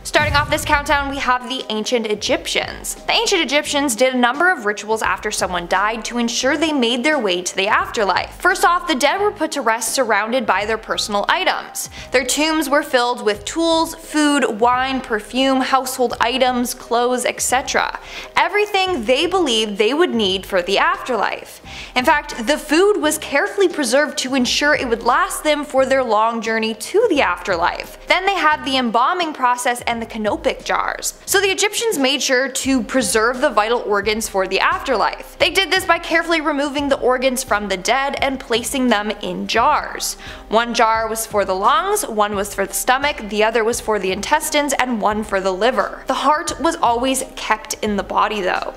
Starting off this countdown, we have the ancient Egyptians. The ancient Egyptians did a number of rituals after someone died to ensure they made their way to the afterlife. First off, the dead were put to rest surrounded by their personal items. Their tombs were filled with tools, food, wine, perfume, household items, clothes, etc. Everything they believed they would need for the afterlife. In fact, the food was carefully preserved to ensure it would last them for their long journey to the afterlife. Then they had the embalming process and the canopic jars. So the Egyptians made sure to preserve the vital organs for the afterlife. They did this by carefully removing the organs from the dead and placing them in jars. One jar was for the lungs, one was for the stomach, the other was for the intestines, and one for the liver. The heart was always kept in the body though.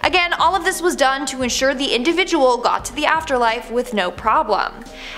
Again, all of this was done to ensure the individual got to the afterlife with no problem.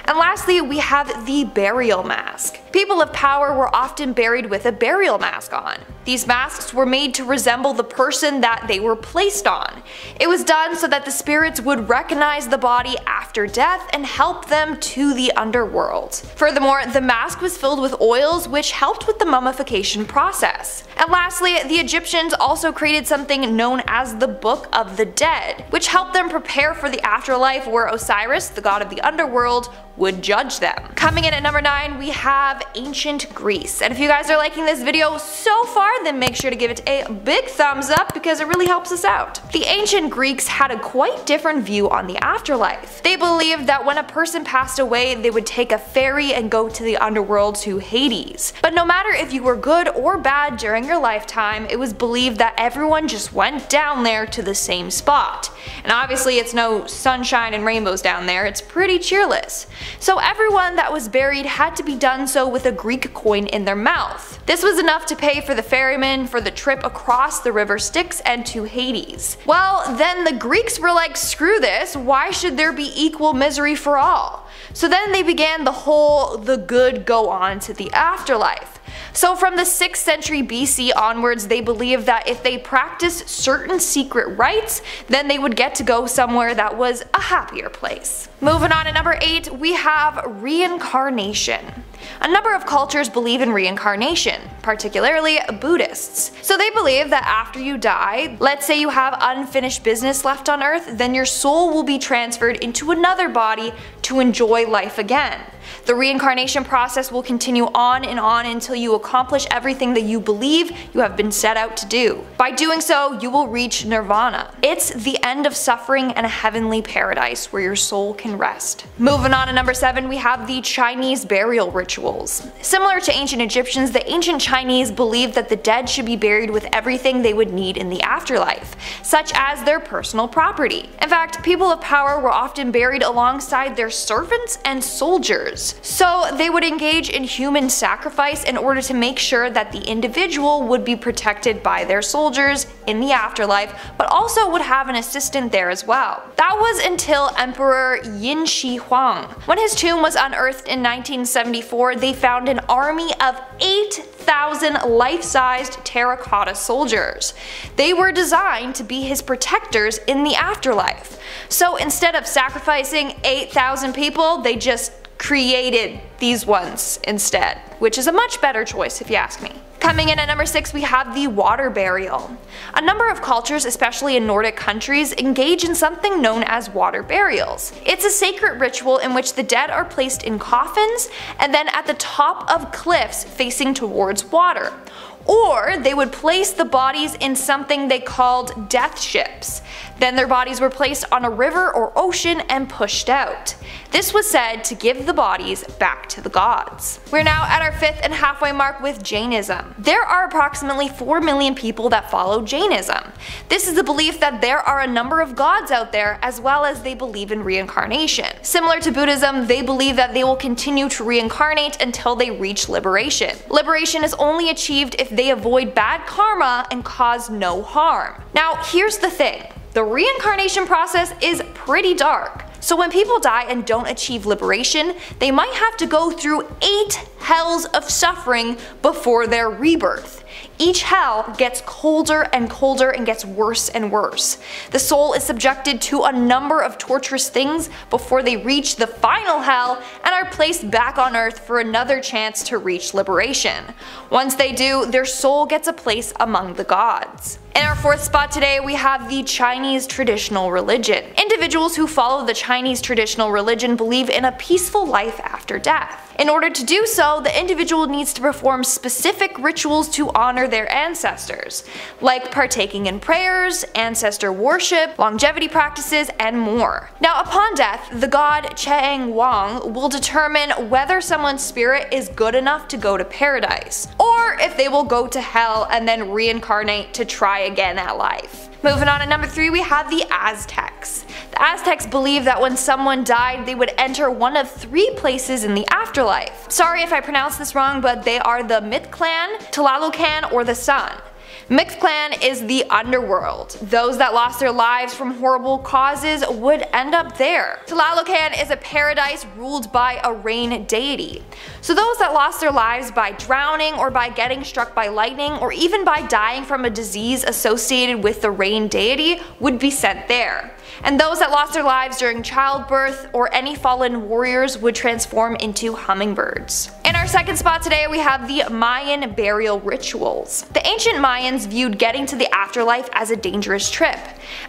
And lastly, we have the burial mask. People of power were often buried with a burial mask on. These masks were made to resemble the person that they were placed on. It was done so that the spirits would recognize the body after death and help them to the underworld. Furthermore, the mask was filled with oils which helped with the mummification process. And lastly, the Egyptians also created something known as the Book of the Dead, which helped them prepare for the afterlife where Osiris, the god of the underworld, would judge them. Coming in at number 9, we have ancient Greece. And if you guys are liking this video so far, then make sure to give it a big thumbs up because it really helps us out. The ancient Greeks had a quite different view on the afterlife. They believed that when a person passed away, they would take a ferry and go to the underworld to Hades. But no matter if you were good or bad during your lifetime, it was believed that everyone just went down there to the same spot. And obviously it's no sunshine and rainbows down there, it's pretty cheerless. So everyone that was buried had to be done so with a Greek coin in their mouth. This was enough to pay for the ferryman for the trip across the river Styx and to Hades. Well, then the Greeks were like, screw this, why should there be equal misery for all? So then they began the good go on to the afterlife. So from the 6th century BC onwards, they believed that if they practiced certain secret rites, then they would get to go somewhere that was a happier place. Moving on to number 8, we have reincarnation. A number of cultures believe in reincarnation, particularly Buddhists. So they believe that after you die, let's say you have unfinished business left on earth, then your soul will be transferred into another body to enjoy life again. The reincarnation process will continue on and on until you accomplish everything that you believe you have been set out to do. By doing so, you will reach nirvana. It's the end of suffering and a heavenly paradise where your soul can rest. Moving on to number 7, we have the Chinese burial rituals. Similar to ancient Egyptians, the ancient Chinese believed that the dead should be buried with everything they would need in the afterlife, such as their personal property. In fact, people of power were often buried alongside their servants and soldiers. So they would engage in human sacrifice in order to make sure that the individual would be protected by their soldiers in the afterlife, but also would have an assistant there as well. That was until Emperor Yin Shi Huang. When his tomb was unearthed in 1974, they found an army of 8,000 life-sized terracotta soldiers. They were designed to be his protectors in the afterlife. So instead of sacrificing 8,000 people, they just created these ones instead, which is a much better choice if you ask me. Coming in at number 6, we have the water burial. A number of cultures, especially in Nordic countries, engage in something known as water burials. It's a sacred ritual in which the dead are placed in coffins and then at the top of cliffs facing towards water. Or they would place the bodies in something they called death ships. Then their bodies were placed on a river or ocean and pushed out. This was said to give the bodies back to the gods. We're now at our 5th and halfway mark with Jainism. There are approximately 4 million people that follow Jainism. This is the belief that there are a number of gods out there, as well as they believe in reincarnation. Similar to Buddhism, they believe that they will continue to reincarnate until they reach liberation. Liberation is only achieved if they avoid bad karma and cause no harm. Now here's the thing, the reincarnation process is pretty dark. So when people die and don't achieve liberation, they might have to go through 8 hells of suffering before their rebirth. each hell gets colder and colder and gets worse and worse. The soul is subjected to a number of torturous things before they reach the final hell and are placed back on earth for another chance to reach liberation. Once they do, their soul gets a place among the gods. In our fourth spot today, we have the Chinese traditional religion. Individuals who follow the Chinese traditional religion believe in a peaceful life after death. In order to do so, the individual needs to perform specific rituals to honor their ancestors, like partaking in prayers, ancestor worship, longevity practices, and more. Now, upon death, the god Cheng Wang will determine whether someone's spirit is good enough to go to paradise, or if they will go to hell and then reincarnate to try again at life. Moving on to number 3, we have the Aztecs. The Aztecs believe that when someone died, they would enter one of 3 places in the afterlife. Sorry if I pronounced this wrong, but they are the Mictlan, Tlalocan, or the Sun. Mictlan is the underworld. Those that lost their lives from horrible causes would end up there. Tlalocan is a paradise ruled by a rain deity. So those that lost their lives by drowning or by getting struck by lightning or even by dying from a disease associated with the rain deity would be sent there. And those that lost their lives during childbirth or any fallen warriors would transform into hummingbirds. In our second spot today, we have the Mayan burial rituals. The ancient Mayans viewed getting to the afterlife as a dangerous trip.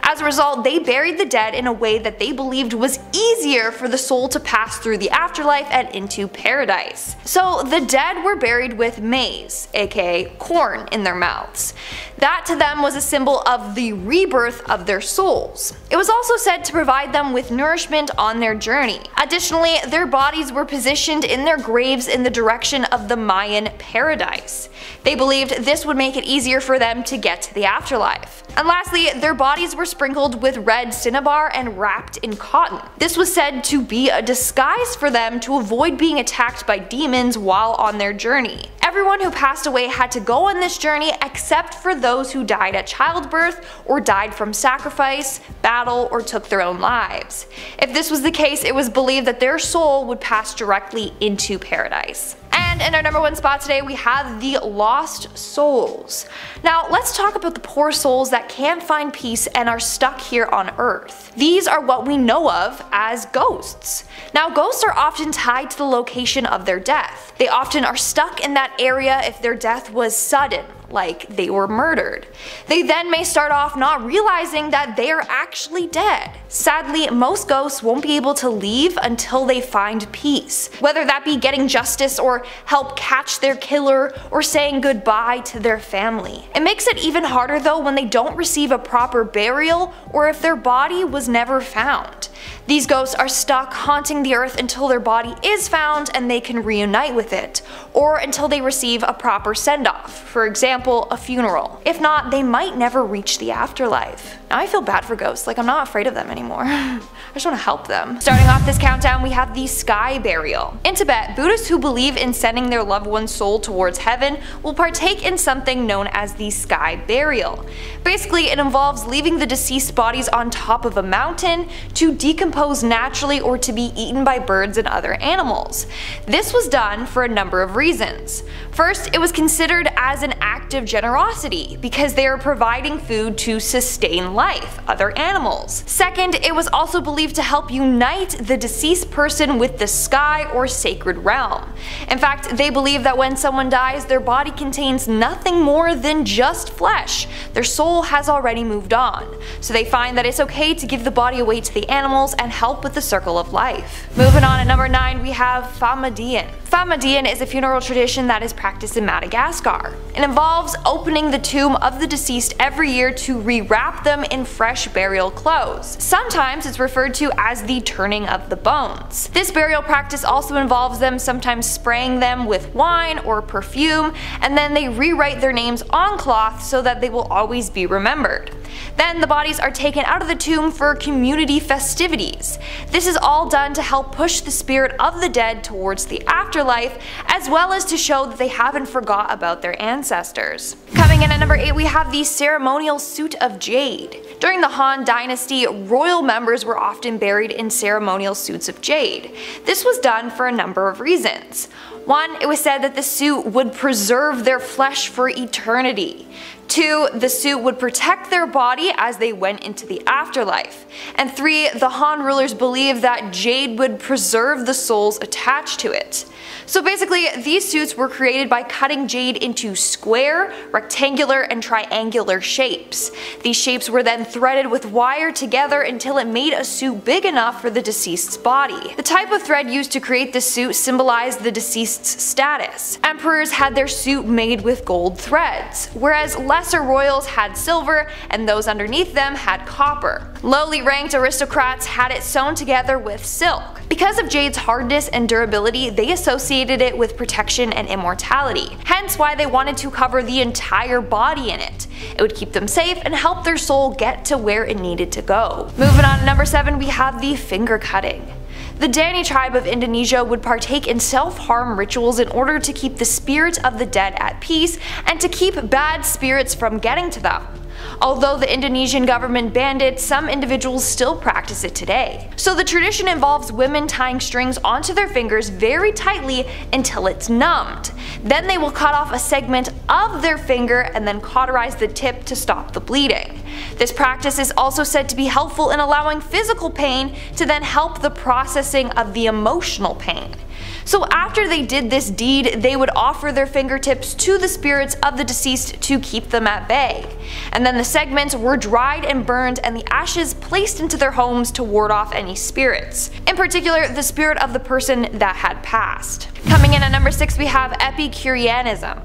As a result, they buried the dead in a way that they believed was easier for the soul to pass through the afterlife and into paradise. So the dead were buried with maize, aka corn, in their mouths. That to them was a symbol of the rebirth of their souls. It was also said to provide them with nourishment on their journey. Additionally, their bodies were positioned in their graves in the direction of the Mayan paradise. They believed this would make it easier for them to get to the afterlife. And lastly, their bodies were sprinkled with red cinnabar and wrapped in cotton. This was said to be a disguise for them to avoid being attacked by demons while on their journey. Everyone who passed away had to go on this journey except for those who died at childbirth or died from sacrifice, battle, or took their own lives. If this was the case, it was believed that their soul would pass directly into paradise. And in our number 1 spot today, we have the lost souls. Now let's talk about the poor souls that can't find peace and are stuck here on earth. These are what we know of as ghosts. Now ghosts are often tied to the location of their death. They often are stuck in that area if their death was sudden, like they were murdered. They then may start off not realizing that they are actually dead. Sadly, most ghosts won't be able to leave until they find peace, whether that be getting justice or help catch their killer or saying goodbye to their family. It makes it even harder though when they don't receive a proper burial or if their body was never found. These ghosts are stuck haunting the earth until their body is found and they can reunite with it, or until they receive a proper send-off, for example, a funeral. If not, they might never reach the afterlife. Now I feel bad for ghosts, like I'm not afraid of them anymore. I just want to help them. Starting off this countdown, we have the sky burial. In Tibet, Buddhists who believe in sending their loved one's soul towards heaven will partake in something known as the sky burial. Basically, it involves leaving the deceased bodies on top of a mountain to decompose naturally or to be eaten by birds and other animals. This was done for a number of reasons. First, it was considered as an act of generosity because they are providing food to sustain life, other animals. Second, it was also believed to help unite the deceased person with the sky or sacred realm. In fact, they believe that when someone dies, their body contains nothing more than just flesh. Their soul has already moved on. So they find that it's okay to give the body away to the animals and help with the circle of life. Moving on at number 9, we have FAMADIHANA. FAMADIHANA is a funeral tradition that is practiced in Madagascar. It involves opening the tomb of the deceased every year to rewrap them in fresh burial clothes. Sometimes it's referred to as the turning of the bones. This burial practice also involves them sometimes spraying them with wine or perfume, and then they rewrite their names on cloth so that they will always be remembered. Then the bodies are taken out of the tomb for community festivities. This is all done to help push the spirit of the dead towards the afterlife, as well as to show that they haven't forgot about their ancestors. Coming in at number 8, we have the ceremonial suit of jade. During the Han Dynasty, royal members were often buried in ceremonial suits of jade. This was done for a number of reasons. 1. It was said that the suit would preserve their flesh for eternity. 2. The suit would protect their body as they went into the afterlife. And 3. The Han rulers believed that jade would preserve the souls attached to it. So basically, these suits were created by cutting jade into square, rectangular, and triangular shapes. These shapes were then threaded with wire together until it made a suit big enough for the deceased's body. The type of thread used to create the suit symbolized the deceased's status. Emperors had their suit made with gold threads, whereas lesser royals had silver and those underneath them had copper. Lowly ranked aristocrats had it sewn together with silk. Because of jade's hardness and durability, they associated it with protection and immortality, hence why they wanted to cover the entire body in it. It would keep them safe and help their soul get to where it needed to go. Moving on to number 7, we have the finger cutting. The Dani tribe of Indonesia would partake in self-harm rituals in order to keep the spirits of the dead at peace and to keep bad spirits from getting to them. Although the Indonesian government banned it, some individuals still practice it today. So the tradition involves women tying strings onto their fingers very tightly until it's numbed. Then they will cut off a segment of their finger and then cauterize the tip to stop the bleeding. This practice is also said to be helpful in allowing physical pain to then help the processing of the emotional pain. So after they did this deed, they would offer their fingertips to the spirits of the deceased to keep them at bay. And then the segments were dried and burned and the ashes placed into their homes to ward off any spirits. In particular, the spirit of the person that had passed. Coming in at number 6, we have Epicureanism.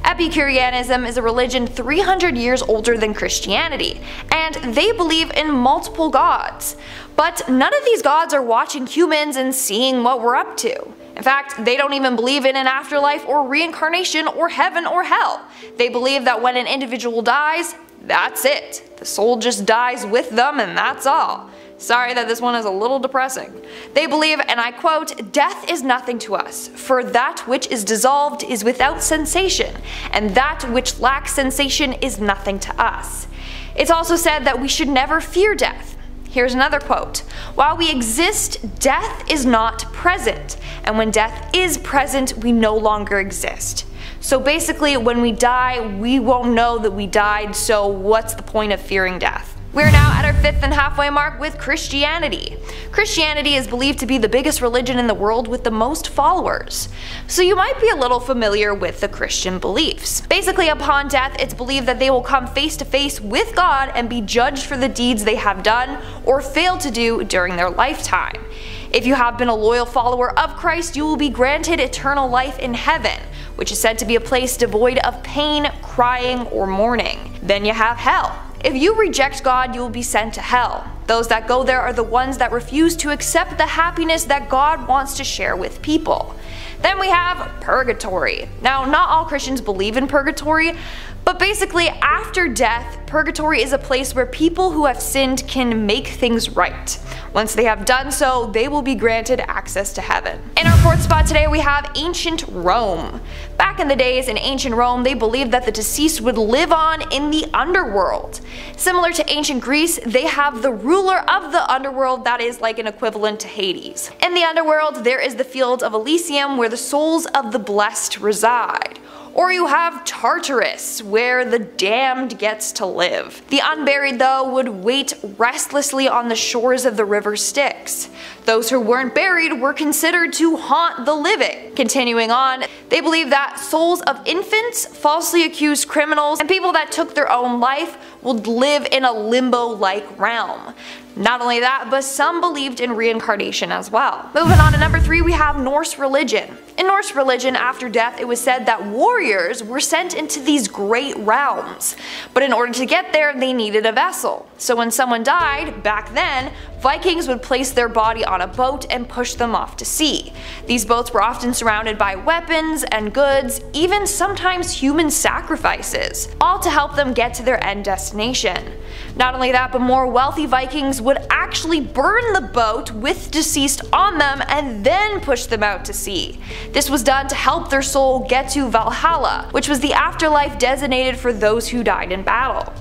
Epicureanism is a religion 300 years older than Christianity, and they believe in multiple gods. But none of these gods are watching humans and seeing what we're up to. In fact, they don't even believe in an afterlife or reincarnation or heaven or hell. They believe that when an individual dies, that's it. The soul just dies with them and that's all. Sorry that this one is a little depressing. They believe, and I quote, "Death is nothing to us, for that which is dissolved is without sensation, and that which lacks sensation is nothing to us." It's also said that we should never fear death. Here's another quote: "While we exist, death is not present, and when death is present, we no longer exist." So basically, when we die, we won't know that we died, so what's the point of fearing death? We're now at our 5th and halfway mark with Christianity. Christianity is believed to be the biggest religion in the world with the most followers. So you might be a little familiar with the Christian beliefs. Basically, upon death, it's believed that they will come face to face with God and be judged for the deeds they have done or failed to do during their lifetime. If you have been a loyal follower of Christ, you will be granted eternal life in heaven, which is said to be a place devoid of pain, crying, or mourning. Then you have hell. If you reject God, you will be sent to hell. Those that go there are the ones that refuse to accept the happiness that God wants to share with people. Then we have purgatory. Now, not all Christians believe in purgatory, but basically after death, purgatory is a place where people who have sinned can make things right. Once they have done so, they will be granted access to heaven. In our 4th spot today, we have ancient Rome. Back in the days in ancient Rome, they believed that the deceased would live on in the underworld. Similar to ancient Greece, they have the ruler of the underworld that is like an equivalent to Hades. In the underworld, there is the fields of Elysium where the souls of the blessed reside. Or you have Tartarus, where the damned gets to live. The unburied, though, would wait restlessly on the shores of the river Styx. Those who weren't buried were considered to haunt the living. Continuing on, they believe that souls of infants, falsely accused criminals, and people that took their own life would live in a limbo-like realm. Not only that, but some believed in reincarnation as well. Moving on to number 3, we have Norse religion. In Norse religion, after death, it was said that warriors were sent into these great realms. But in order to get there, they needed a vessel. So when someone died, back then, Vikings would place their body on a boat and push them off to sea. These boats were often surrounded by weapons and goods, even sometimes human sacrifices, all to help them get to their end destination. Not only that, but more wealthy Vikings would actually burn the boat with deceased on them and then push them out to sea. This was done to help their soul get to Valhalla, which was the afterlife designated for those who died in battle.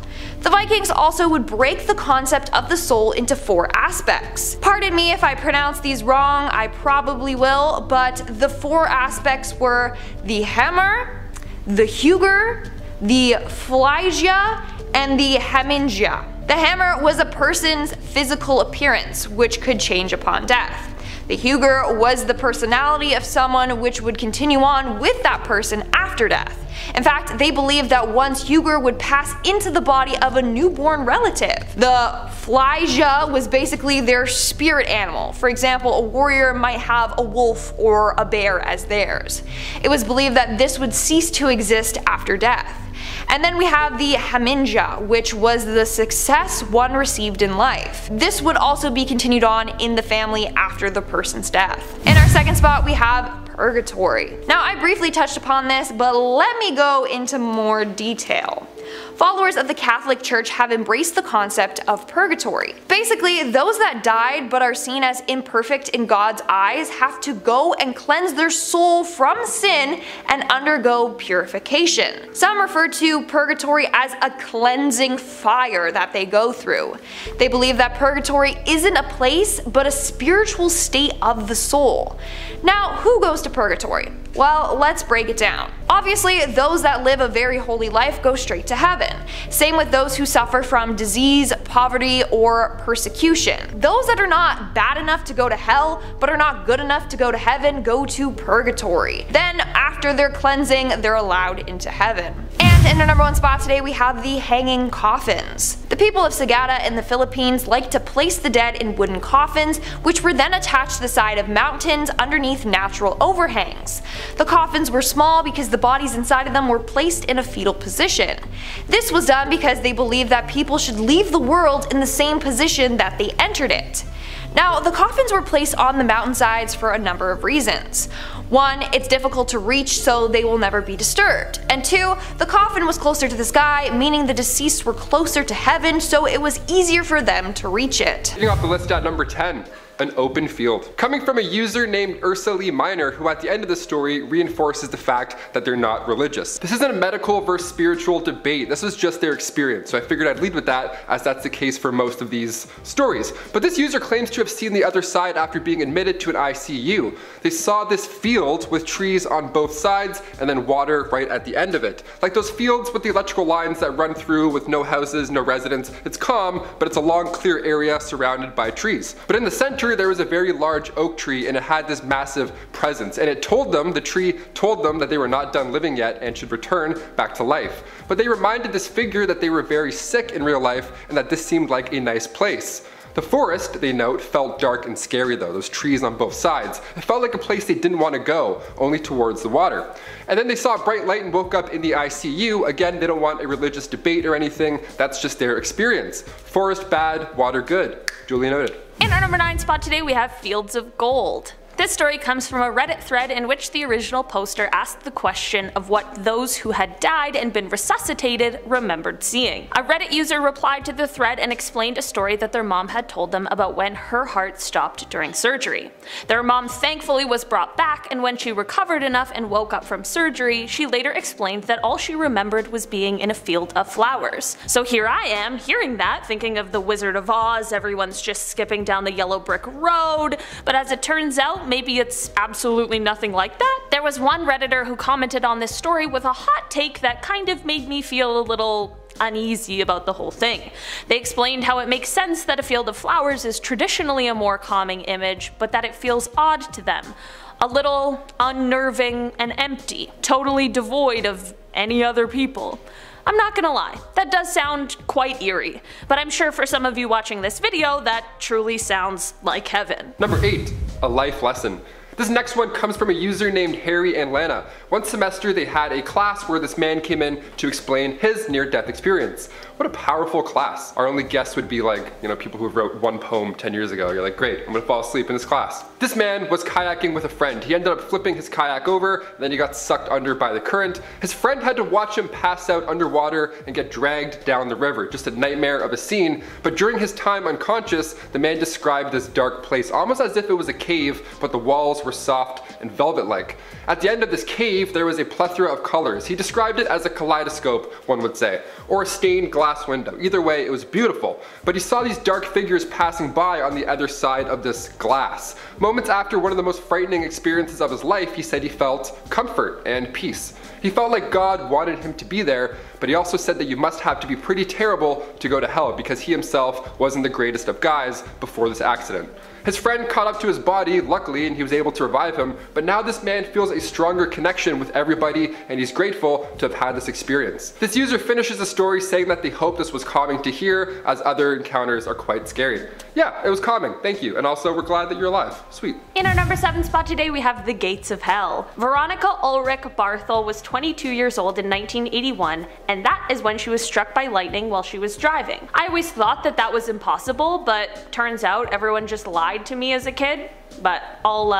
The Vikings also would break the concept of the soul into 4 aspects. Pardon me if I pronounce these wrong, I probably will, but the 4 aspects were the hammer, the hugger, the phlygia, and the hemingia. The hammer was a person's physical appearance, which could change upon death. The hugger was the personality of someone which would continue on with that person after death. In fact, they believed that one's hugger would pass into the body of a newborn relative. The phlygia was basically their spirit animal. For example, a warrior might have a wolf or a bear as theirs. It was believed that this would cease to exist after death. And then we have the hemingia, which was the success one received in life. This would also be continued on in the family after the person's death. In our second spot, we have purgatory. Now, I briefly touched upon this, but let me go into more detail. Followers of the Catholic Church have embraced the concept of purgatory. Basically, those that died but are seen as imperfect in God's eyes have to go and cleanse their soul from sin and undergo purification. Some refer to purgatory as a cleansing fire that they go through. They believe that purgatory isn't a place but a spiritual state of the soul. Now, who goes to purgatory? Well, let's break it down. Obviously, those that live a very holy life go straight to heaven. Same with those who suffer from disease, poverty, or persecution. Those that are not bad enough to go to hell, but are not good enough to go to heaven, go to purgatory. Then, after their cleansing, they're allowed into heaven. And in our number 1 spot today, we have the hanging coffins. The people of Sagada in the Philippines like to place the dead in wooden coffins, which were then attached to the side of mountains underneath natural overhangs. The coffins were small because the bodies inside of them were placed in a fetal position. This was done because they believed that people should leave the world in the same position that they entered it. Now, the coffins were placed on the mountainsides for a number of reasons. 1, it's difficult to reach, so they will never be disturbed. And 2, the coffin was closer to the sky, meaning the deceased were closer to heaven, so it was easier for them to reach it. Getting off the list at number 10. An open field. Coming from a user named Ursa Lee Minor, who at the end of the story reinforces the fact that they're not religious. This isn't a medical versus spiritual debate, this was just their experience, so I figured I'd lead with that, as that's the case for most of these stories. But this user claims to have seen the other side after being admitted to an ICU. They saw this field with trees on both sides and then water right at the end of it. Like those fields with the electrical lines that run through with no houses, no residents. It's calm, but it's a long clear area surrounded by trees. But in the center there was a very large oak tree and it had this massive presence, and it told them, the tree told them, that they were not done living yet and should return back to life. But they reminded this figure that they were very sick in real life and that this seemed like a nice place. The forest, they note, felt dark and scary though, those trees on both sides. It felt like a place they didn't want to go, only towards the water. And then they saw a bright light and woke up in the ICU. Again, they don't want a religious debate or anything, that's just their experience. Forest bad, water good. Duly noted. In our number 9 spot today, we have Fields of Gold. This story comes from a Reddit thread in which the original poster asked the question of what those who had died and been resuscitated remembered seeing. A Reddit user replied to the thread and explained a story that their mom had told them about when her heart stopped during surgery. Their mom thankfully was brought back, and when she recovered enough and woke up from surgery, she later explained that all she remembered was being in a field of flowers. So here I am, hearing that, thinking of the Wizard of Oz, everyone's just skipping down the yellow brick road, but as it turns out, maybe it's absolutely nothing like that. There was one Redditor who commented on this story with a hot take that kind of made me feel a little uneasy about the whole thing. They explained how it makes sense that a field of flowers is traditionally a more calming image, but that it feels odd to them. A little unnerving and empty, totally devoid of any other people. I'm not gonna lie, that does sound quite eerie, but I'm sure for some of you watching this video that truly sounds like heaven. Number 8. A life lesson. This next one comes from a user named Harry and Lana. One semester they had a class where this man came in to explain his near-death experience. What a powerful class. Our only guess would be like, you know, people who wrote one poem 10 years ago. You're like, great, I'm gonna fall asleep in this class. This man was kayaking with a friend. He ended up flipping his kayak over, and then he got sucked under by the current. His friend had to watch him pass out underwater and get dragged down the river. Just a nightmare of a scene. But during his time unconscious, the man described this dark place almost as if it was a cave, but the walls were soft and velvet-like. At the end of this cave, there was a plethora of colors. He described it as a kaleidoscope, one would say, or a stained glass window. Either way, it was beautiful. But he saw these dark figures passing by on the other side of this glass. Moments after one of the most frightening experiences of his life, he said he felt comfort and peace. He felt like God wanted him to be there, but he also said that you must have to be pretty terrible to go to hell because he himself wasn't the greatest of guys before this accident. His friend caught up to his body, luckily, and he was able to revive him, but now this man feels a stronger connection with everybody and he's grateful to have had this experience. This user finishes the story saying that they hope this was calming to hear, as other encounters are quite scary. Yeah, it was calming, thank you, and also we're glad that you're alive. Sweet. In our number 7 spot today we have the gates of hell. Veronica Ulrich Barthel was 22 years old in 1981, and that is when she was struck by lightning while she was driving. I always thought that that was impossible, but turns out everyone just lied to me as a kid. But I'll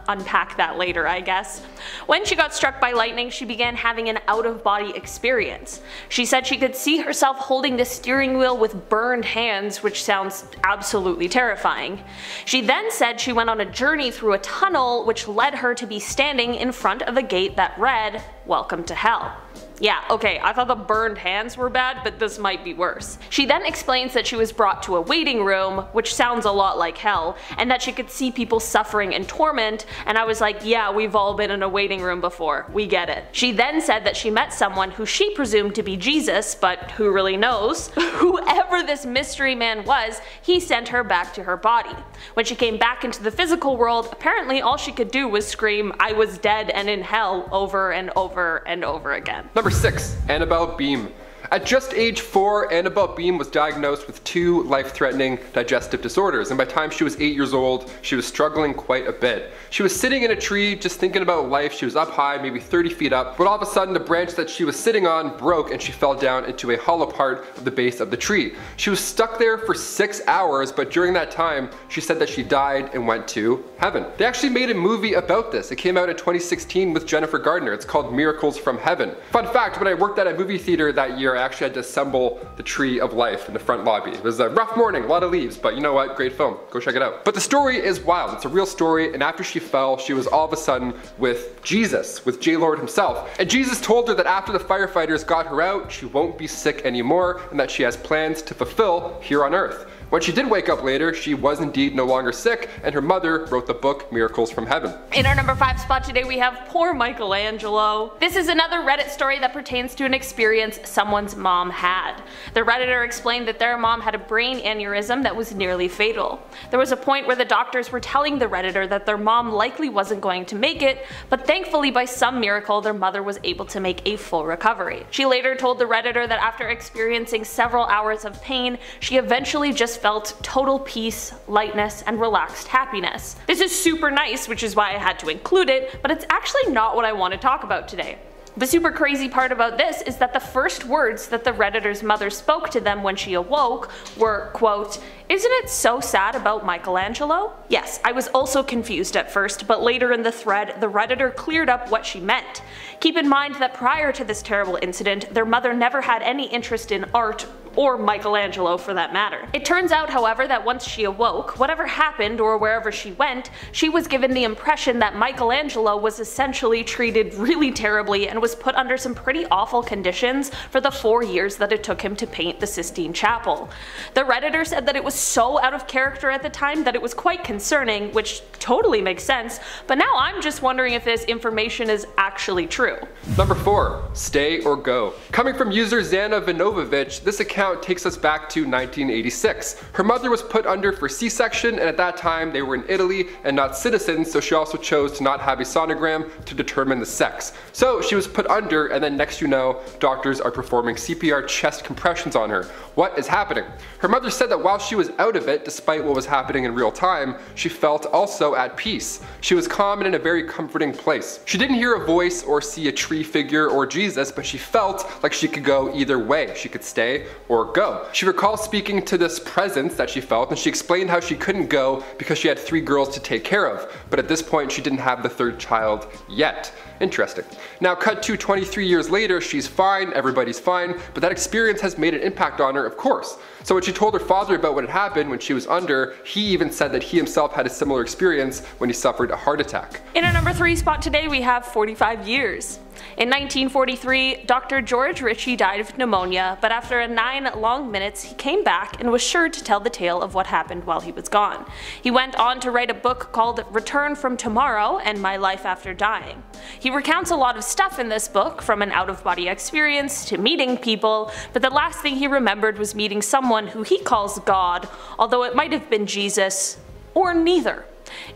unpack that later, I guess. When she got struck by lightning, she began having an out-of-body experience. She said she could see herself holding the steering wheel with burned hands, which sounds absolutely terrifying. She then said she went on a journey through a tunnel which led her to be standing in front of a gate that read, "Welcome to Hell." Yeah, okay, I thought the burned hands were bad, but this might be worse. She then explains that she was brought to a waiting room, which sounds a lot like hell, and that she could see people suffering in torment, and I was like, yeah, we've all been in a waiting room before, we get it. She then said that she met someone who she presumed to be Jesus, but who really knows? Whoever this mystery man was, he sent her back to her body. When she came back into the physical world, apparently all she could do was scream, "I was dead and in hell," over and over and over again. Number 6. Annabel Beam. At just age 4, Annabel Beam was diagnosed with 2 life-threatening digestive disorders, and by the time she was 8 years old, she was struggling quite a bit. She was sitting in a tree just thinking about life. She was up high, maybe 30 feet up, but all of a sudden the branch that she was sitting on broke and she fell down into a hollow part of the base of the tree. She was stuck there for 6 hours, but during that time, she said that she died and went to heaven. They actually made a movie about this. It came out in 2016 with Jennifer Gardner. It's called Miracles from Heaven. Fun fact, when I worked at a movie theater that year, I actually had to assemble the tree of life in the front lobby. It was a rough morning, a lot of leaves, but you know what, great film, go check it out. But the story is wild, it's a real story, and after she fell, she was all of a sudden with Jesus, with J-Lord himself. And Jesus told her that after the firefighters got her out, she won't be sick anymore, and that she has plans to fulfill here on earth. When she did wake up later, she was indeed no longer sick, and her mother wrote the book Miracles from Heaven. In our number 5 spot today we have poor Michelangelo. This is another Reddit story that pertains to an experience someone's mom had. The Redditor explained that their mom had a brain aneurysm that was nearly fatal. There was a point where the doctors were telling the Redditor that their mom likely wasn't going to make it, but thankfully by some miracle their mother was able to make a full recovery. She later told the Redditor that after experiencing several hours of pain, she eventually just felt total peace, lightness, and relaxed happiness. This is super nice, which is why I had to include it, but it's actually not what I want to talk about today. The super crazy part about this is that the first words that the Redditor's mother spoke to them when she awoke were, quote, "Isn't it so sad about Michelangelo?" Yes, I was also confused at first, but later in the thread, the Redditor cleared up what she meant. Keep in mind that prior to this terrible incident, their mother never had any interest in art, or Michelangelo for that matter. It turns out, however, that once she awoke, whatever happened or wherever she went, she was given the impression that Michelangelo was essentially treated really terribly and was put under some pretty awful conditions for the 4 years that it took him to paint the Sistine Chapel. The Redditor said that it was so out of character at the time that it was quite concerning, which totally makes sense, but now I'm just wondering if this information is actually true. Number 4. Stay or go. Coming from user Zana Vinovovich, this account takes us back to 1986. Her mother was put under for C-section, and at that time they were in Italy and not citizens, so she also chose to not have a sonogram to determine the sex. So she was put under, and then next you know, doctors are performing CPR chest compressions on her. What is happening? Her mother said that while she was out of it, despite what was happening in real time, she felt also at peace. She was calm and in a very comforting place. She didn't hear a voice or see a tree figure or Jesus, but she felt like she could go either way. She could stay or go. She recalls speaking to this presence that she felt, and she explained how she couldn't go because she had 3 girls to take care of, but at this point she didn't have the 3rd child yet. Interesting. Now cut to 23 years later, she's fine, everybody's fine, but that experience has made an impact on her, of course. So when she told her father about what had happened when she was under, he even said that he himself had a similar experience when he suffered a heart attack. In our number 3 spot today we have 45 years. In 1943, Dr. George Ritchie died of pneumonia, but after 9 long minutes he came back and was sure to tell the tale of what happened while he was gone. He went on to write a book called Return from Tomorrow and My Life After Dying. He recounts a lot of stuff in this book, from an out-of-body experience to meeting people, but the last thing he remembered was meeting someone who he calls God, although it might have been Jesus, or neither.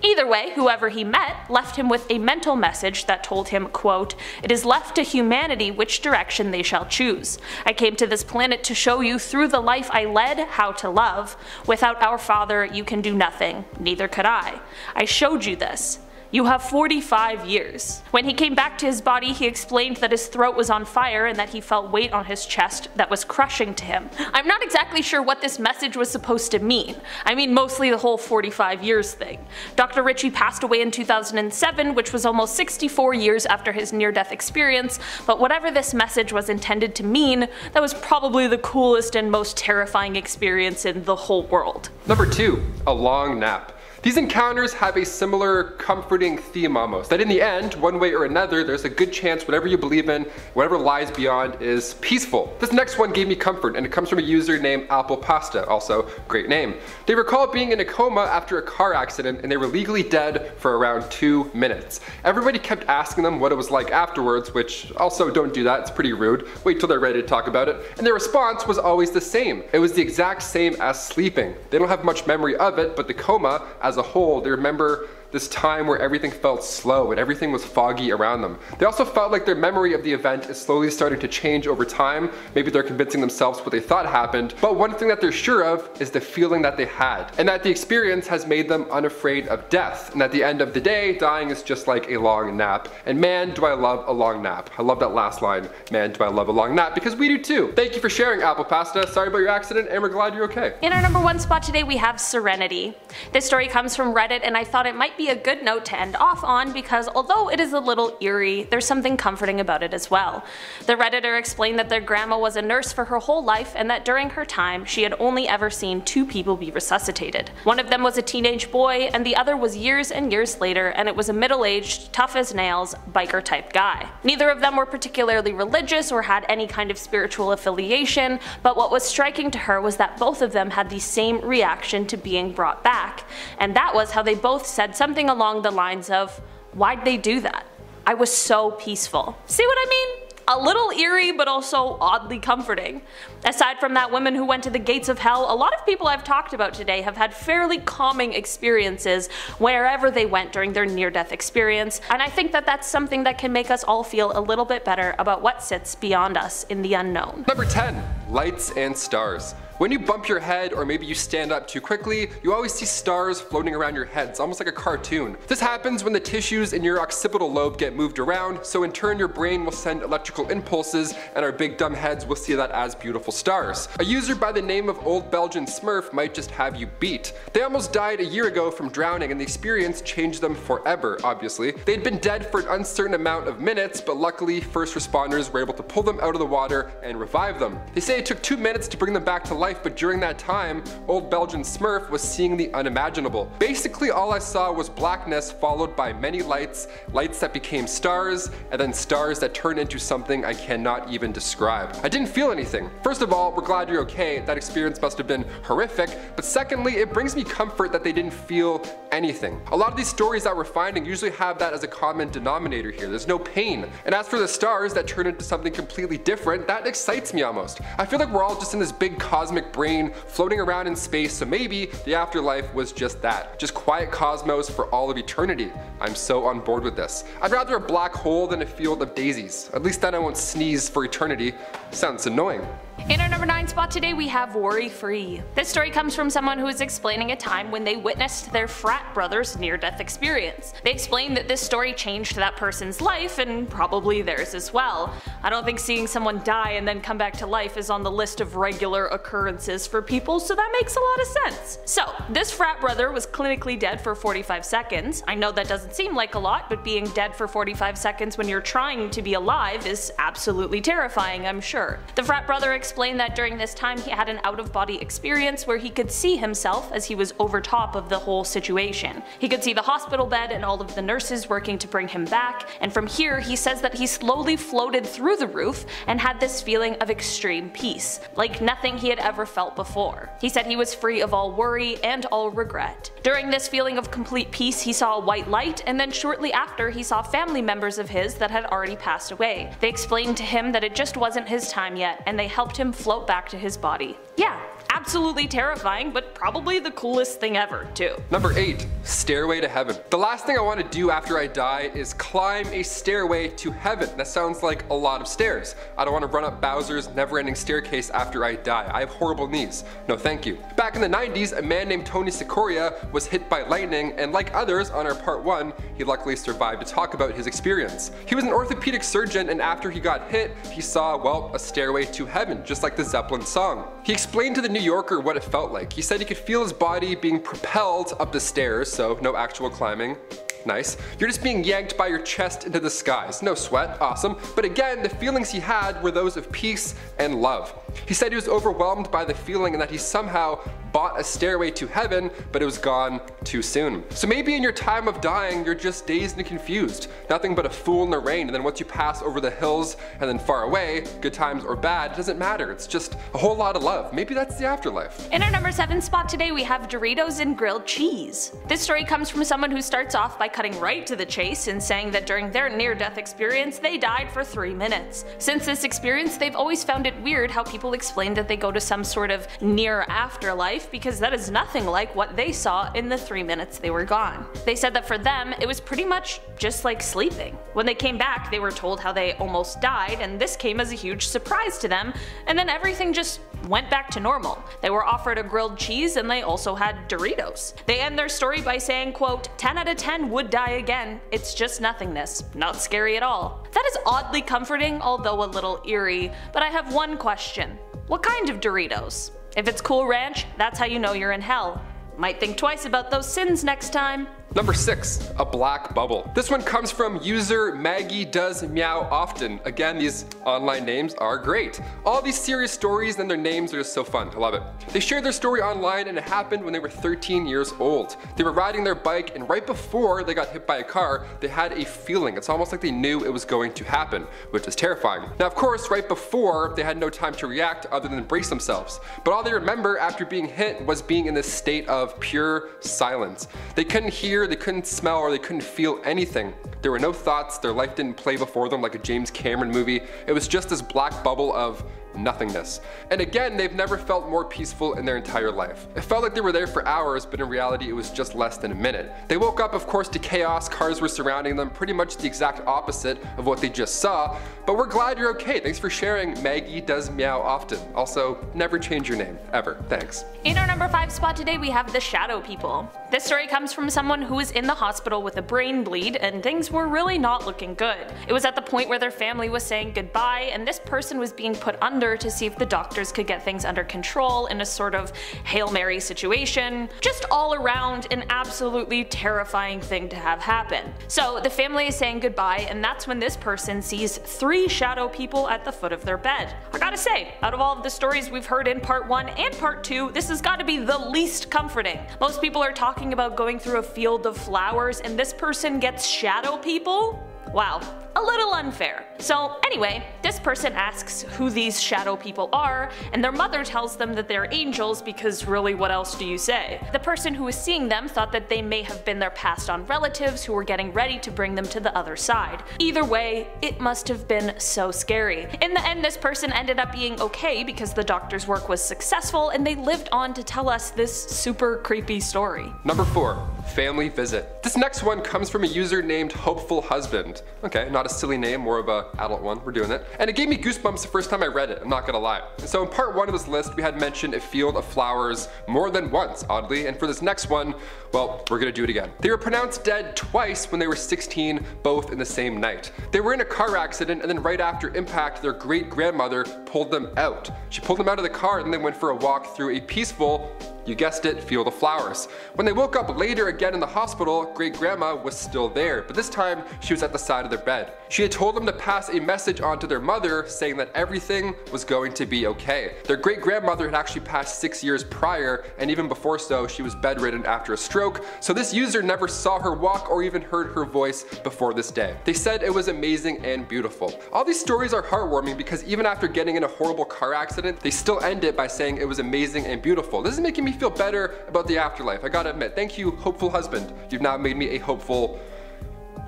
Either way, whoever he met left him with a mental message that told him, quote, "It is left to humanity which direction they shall choose. I came to this planet to show you through the life I led how to love. Without our Father you can do nothing, neither could I. I showed you this. You have 45 years. When he came back to his body, he explained that his throat was on fire and that he felt weight on his chest that was crushing to him. I'm not exactly sure what this message was supposed to mean. I mean mostly the whole 45 years thing. Dr. Ritchie passed away in 2007, which was almost 64 years after his near-death experience, but whatever this message was intended to mean, that was probably the coolest and most terrifying experience in the whole world. Number 2, a long nap. These encounters have a similar comforting theme almost, that in the end, one way or another, there's a good chance whatever you believe in, whatever lies beyond is peaceful. This next one gave me comfort, and it comes from a user named Apple Pasta, also great name. They recall being in a coma after a car accident, and they were legally dead for around 2 minutes. Everybody kept asking them what it was like afterwards, which also don't do that, it's pretty rude. Wait till they're ready to talk about it. And their response was always the same. It was the exact same as sleeping. They don't have much memory of it, but the coma, as a whole, they remember this time where everything felt slow and everything was foggy around them. They also felt like their memory of the event is slowly starting to change over time. Maybe they're convincing themselves what they thought happened, but one thing that they're sure of is the feeling that they had, and that the experience has made them unafraid of death, and at the end of the day, dying is just like a long nap. And man, do I love a long nap. I love that last line, man, do I love a long nap, because we do too. Thank you for sharing, Apple Pasta. Sorry about your accident, and we're glad you're okay. In our number 1 spot today we have Serenity. This story comes from Reddit, and I thought it might be a good note to end off on because although it is a little eerie, there's something comforting about it as well. The Redditor explained that their grandma was a nurse for her whole life and that during her time she had only ever seen 2 people be resuscitated. One of them was a teenage boy and the other was years and years later, and it was a middle-aged, tough as nails, biker type guy. Neither of them were particularly religious or had any kind of spiritual affiliation, but what was striking to her was that both of them had the same reaction to being brought back, and that was how they both said something along the lines of, "Why'd they do that? I was so peaceful." See what I mean? A little eerie but also oddly comforting. Aside from that woman who went to the gates of hell, a lot of people I've talked about today have had fairly calming experiences wherever they went during their near-death experience, and I think that that's something that can make us all feel a little bit better about what sits beyond us in the unknown. Number 10, lights and stars. When you bump your head or maybe you stand up too quickly, you always see stars floating around your head. It's almost like a cartoon. This happens when the tissues in your occipital lobe get moved around, so in turn your brain will send electrical impulses and our big dumb heads will see that as beautiful stars. A user by the name of Old Belgian Smurf might just have you beat. They almost died a year ago from drowning and the experience changed them forever, obviously. They'd been dead for an uncertain amount of minutes, but luckily first responders were able to pull them out of the water and revive them. They say it took 2 minutes to bring them back to life, but during that time, Old Belgian Smurf was seeing the unimaginable. Basically all I saw was blackness followed by many lights, lights that became stars, and then stars that turned into something I cannot even describe. I didn't feel anything. First of all, we're glad you're okay, that experience must have been horrific, but secondly, it brings me comfort that they didn't feel anything. A lot of these stories that we're finding usually have that as a common denominator here. There's no pain. And as for the stars that turn into something completely different, that excites me almost. I feel like we're all just in this big cosmic brain floating around in space, so maybe the afterlife was just that. Just quiet cosmos for all of eternity. I'm so on board with this. I'd rather a black hole than a field of daisies. At least then I won't sneeze for eternity. Sounds annoying. In our number 9 spot today we have Worry Free. This story comes from someone who is explaining a time when they witnessed their frat brother's near-death experience. They explained that this story changed that person's life and probably theirs as well. I don't think seeing someone die and then come back to life is on the list of regular occurrences for people, so that makes a lot of sense. So, this frat brother was clinically dead for 45 seconds. I know that doesn't seem like a lot, but being dead for 45 seconds when you're trying to be alive is absolutely terrifying, I'm sure. The frat brother explained that during this time he had an out-of-body experience where he could see himself as he was over top of the whole situation. He could see the hospital bed and all of the nurses working to bring him back, and from here he says that he slowly floated through the roof and had this feeling of extreme peace, like nothing he had ever felt before. He said he was free of all worry and all regret. During this feeling of complete peace he saw a white light, and then shortly after he saw family members of his that had already passed away. They explained to him that it just wasn't his time yet, and they helped him float back to his body. Yeah, absolutely terrifying, but probably the coolest thing ever, too. Number 8. Stairway to Heaven. The last thing I want to do after I die is climb a stairway to heaven. That sounds like a lot of stairs. I don't want to run up Bowser's never-ending staircase after I die. I have horrible knees. No thank you. Back in the 90s, a man named Tony Sikoria was hit by lightning, and like others on our part 1, he luckily survived to talk about his experience. He was an orthopedic surgeon, and after he got hit, he saw, well, a stairway to heaven, just like the Zeppelin song. He explained to the New Yorker what it felt like. He said he could feel his body being propelled up the stairs, so no actual climbing. Nice. You're just being yanked by your chest into the skies. No sweat, awesome. But again, the feelings he had were those of peace and love. He said he was overwhelmed by the feeling and that he somehow bought a stairway to heaven, but it was gone too soon. So maybe in your time of dying, you're just dazed and confused. Nothing but a fool in the rain, and then once you pass over the hills and then far away, good times or bad, it doesn't matter. It's just a whole lot of love. Maybe that's the afterlife. In our number 7 spot today we have Doritos and grilled cheese. This story comes from someone who starts off by cutting right to the chase and saying that during their near-death experience they died for 3 minutes. Since this experience, they've always found it weird how people explain that they go to some sort of near afterlife, because that is nothing like what they saw in the 3 minutes they were gone. They said that for them it was pretty much just like sleeping. When they came back they were told how they almost died, and this came as a huge surprise to them, and then everything just went back to normal. They were offered a grilled cheese and they also had Doritos. They end their story by saying, quote, 10 out of 10 would die again. It's just nothingness. Not scary at all. That is oddly comforting, although a little eerie, but I have one question. What kind of Doritos? If it's Cool Ranch, that's how you know you're in hell. Might think twice about those sins next time. Number 6. A black bubble. This one comes from user Maggie Does Meow Often. Again, these online names are great. All these serious stories and their names are just so fun. I love it. They shared their story online and it happened when they were 13 years old. They were riding their bike and right before they got hit by a car, they had a feeling. It's almost like they knew it was going to happen, which is terrifying. Now of course, right before, they had no time to react other than brace themselves. But all they remember after being hit was being in this state of pure silence. They couldn't hear, they couldn't smell, or they couldn't feel anything. There were no thoughts, their life didn't play before them like a James Cameron movie. It was just this black bubble of nothingness. And again, they've never felt more peaceful in their entire life. It felt like they were there for hours, but in reality it was just less than a minute. They woke up, of course, to chaos, cars were surrounding them, pretty much the exact opposite of what they just saw, but we're glad you're okay. Thanks for sharing, Maggie Does Meow Often. Also, never change your name, ever. Thanks. In our number 5 spot today we have the Shadow People. This story comes from someone who was in the hospital with a brain bleed and things were really not looking good. It was at the point where their family was saying goodbye and this person was being put under to see if the doctors could get things under control in a sort of Hail Mary situation. Just all around an absolutely terrifying thing to have happen. So the family is saying goodbye, and that's when this person sees 3 shadow people at the foot of their bed. I gotta say, out of all of the stories we've heard in part 1 and part 2, this has gotta be the least comforting. Most people are talking about going through a field of flowers and this person gets shadow people? Wow, a little unfair. So anyway, this person asks who these shadow people are, and their mother tells them that they're angels because really what else do you say? The person who was seeing them thought that they may have been their passed on relatives who were getting ready to bring them to the other side. Either way, it must have been so scary. In the end, this person ended up being okay because the doctor's work was successful and they lived on to tell us this super creepy story. Number 4. Family visit. This next one comes from a user named Hopeful Husband. Okay, not a silly name, more of a adult one. We're doing it. And it gave me goosebumps the first time I read it, I'm not gonna lie. And so in part 1 of this list, we had mentioned a field of flowers more than once, oddly. And for this next one, well, we're gonna do it again. They were pronounced dead twice when they were 16, both in the same night. They were in a car accident, and then right after impact, their great-grandmother pulled them out. She pulled them out of the car and they went for a walk through a peaceful, you guessed it, field of flowers. When they woke up later again in the hospital, great-grandma was still there, but this time she was at the side of their bed. She had told them to pass a message on to their mother saying that everything was going to be okay. Their great-grandmother had actually passed 6 years prior, and even before so, she was bedridden after a stroke, so this user never saw her walk or even heard her voice before this day. They said it was amazing and beautiful. All these stories are heartwarming because even after getting in a horrible car accident, they still end it by saying it was amazing and beautiful. This is making me feel better about the afterlife, I gotta admit. Thank you, hopeful husband. You've now made me a hopeful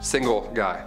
single guy.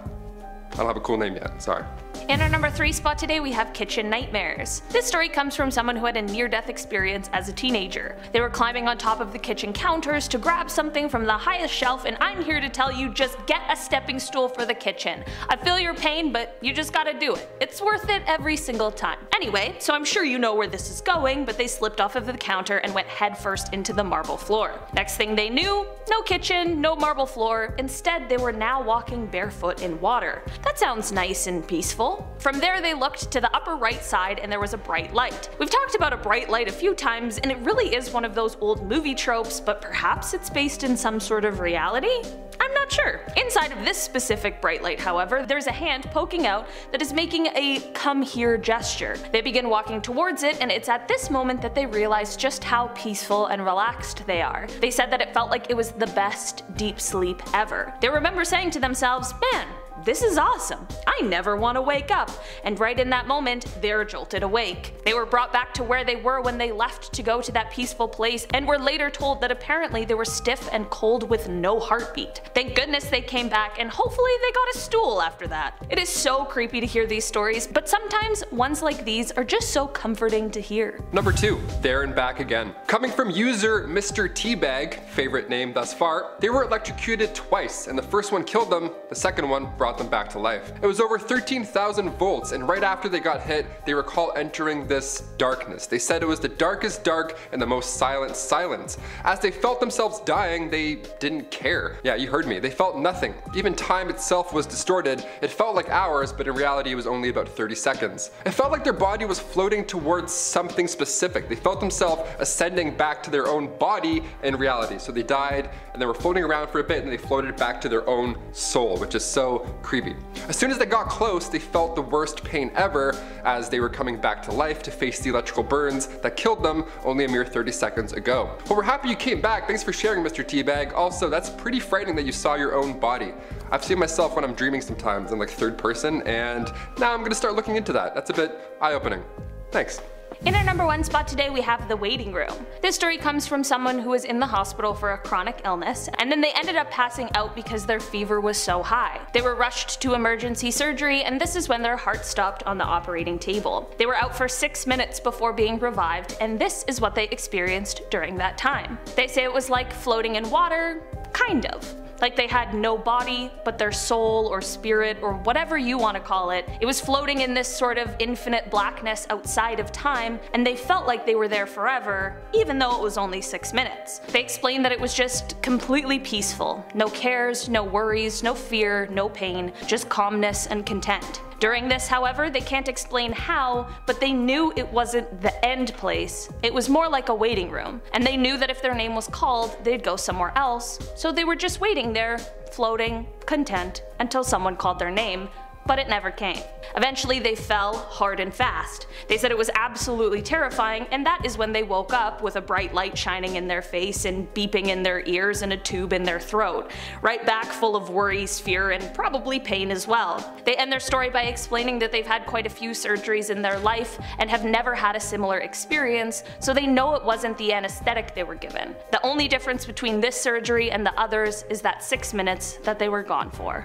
I don't have a cool name yet, sorry. In our number 3 spot today, we have kitchen nightmares. This story comes from someone who had a near-death experience as a teenager. They were climbing on top of the kitchen counters to grab something from the highest shelf, and I'm here to tell you, just get a stepping stool for the kitchen. I feel your pain, but you just gotta do it. It's worth it every single time. Anyway, so I'm sure you know where this is going, but they slipped off of the counter and went headfirst into the marble floor. Next thing they knew, no kitchen, no marble floor. Instead, they were now walking barefoot in water. That sounds nice and peaceful. From there they looked to the upper right side and there was a bright light. We've talked about a bright light a few times and it really is one of those old movie tropes, but perhaps it's based in some sort of reality? I'm not sure. Inside of this specific bright light, however, there's a hand poking out that is making a come here gesture. They begin walking towards it, and it's at this moment that they realize just how peaceful and relaxed they are. They said that it felt like it was the best deep sleep ever. They remember saying to themselves, man, this is awesome. I never want to wake up. And right in that moment, they're jolted awake. They were brought back to where they were when they left to go to that peaceful place and were later told that apparently they were stiff and cold with no heartbeat. Thank goodness they came back and hopefully they got a stool after that. It is so creepy to hear these stories, but sometimes ones like these are just so comforting to hear. Number 2, there and back again. Coming from user Mr. Teabag, favorite name thus far, they were electrocuted twice, and the first one killed them, the second one brought them back to life. It was over 13,000 volts, and right after they got hit, they recall entering this darkness. They said it was the darkest dark and the most silent silence. As they felt themselves dying, they didn't care. Yeah, you heard me. They felt nothing. Even time itself was distorted. It felt like hours, but in reality it was only about 30 seconds. It felt like their body was floating towards something specific. They felt themselves ascending back to their own body in reality. So they died, and they were floating around for a bit, and they floated back to their own soul, which is so creepy. As soon as they got close, they felt the worst pain ever as they were coming back to life to face the electrical burns that killed them only a mere 30 seconds ago. Well, we're happy you came back. Thanks for sharing, Mr. Teabag. Also, that's pretty frightening that you saw your own body. I've seen myself when I'm dreaming sometimes in like third person, and now I'm gonna start looking into that. That's a bit eye-opening. Thanks. In our number 1 spot today, we have the waiting room. This story comes from someone who was in the hospital for a chronic illness, and then they ended up passing out because their fever was so high. They were rushed to emergency surgery, and this is when their heart stopped on the operating table. They were out for 6 minutes before being revived, and this is what they experienced during that time. They say it was like floating in water, kind of. Like they had no body, but their soul or spirit or whatever you want to call it, it was floating in this sort of infinite blackness outside of time, and they felt like they were there forever, even though it was only 6 minutes. They explained that it was just completely peaceful. No cares, no worries, no fear, no pain, just calmness and content. During this, however, they can't explain how, but they knew it wasn't the end place. It was more like a waiting room, and they knew that if their name was called, they'd go somewhere else, so they were just waiting there, floating, content, until someone called their name, but it never came. Eventually they fell hard and fast. They said it was absolutely terrifying, and that is when they woke up with a bright light shining in their face and beeping in their ears and a tube in their throat. Right back full of worries, fear, and probably pain as well. They end their story by explaining that they've had quite a few surgeries in their life and have never had a similar experience, so they know it wasn't the anesthetic they were given. The only difference between this surgery and the others is that 6 minutes that they were gone for.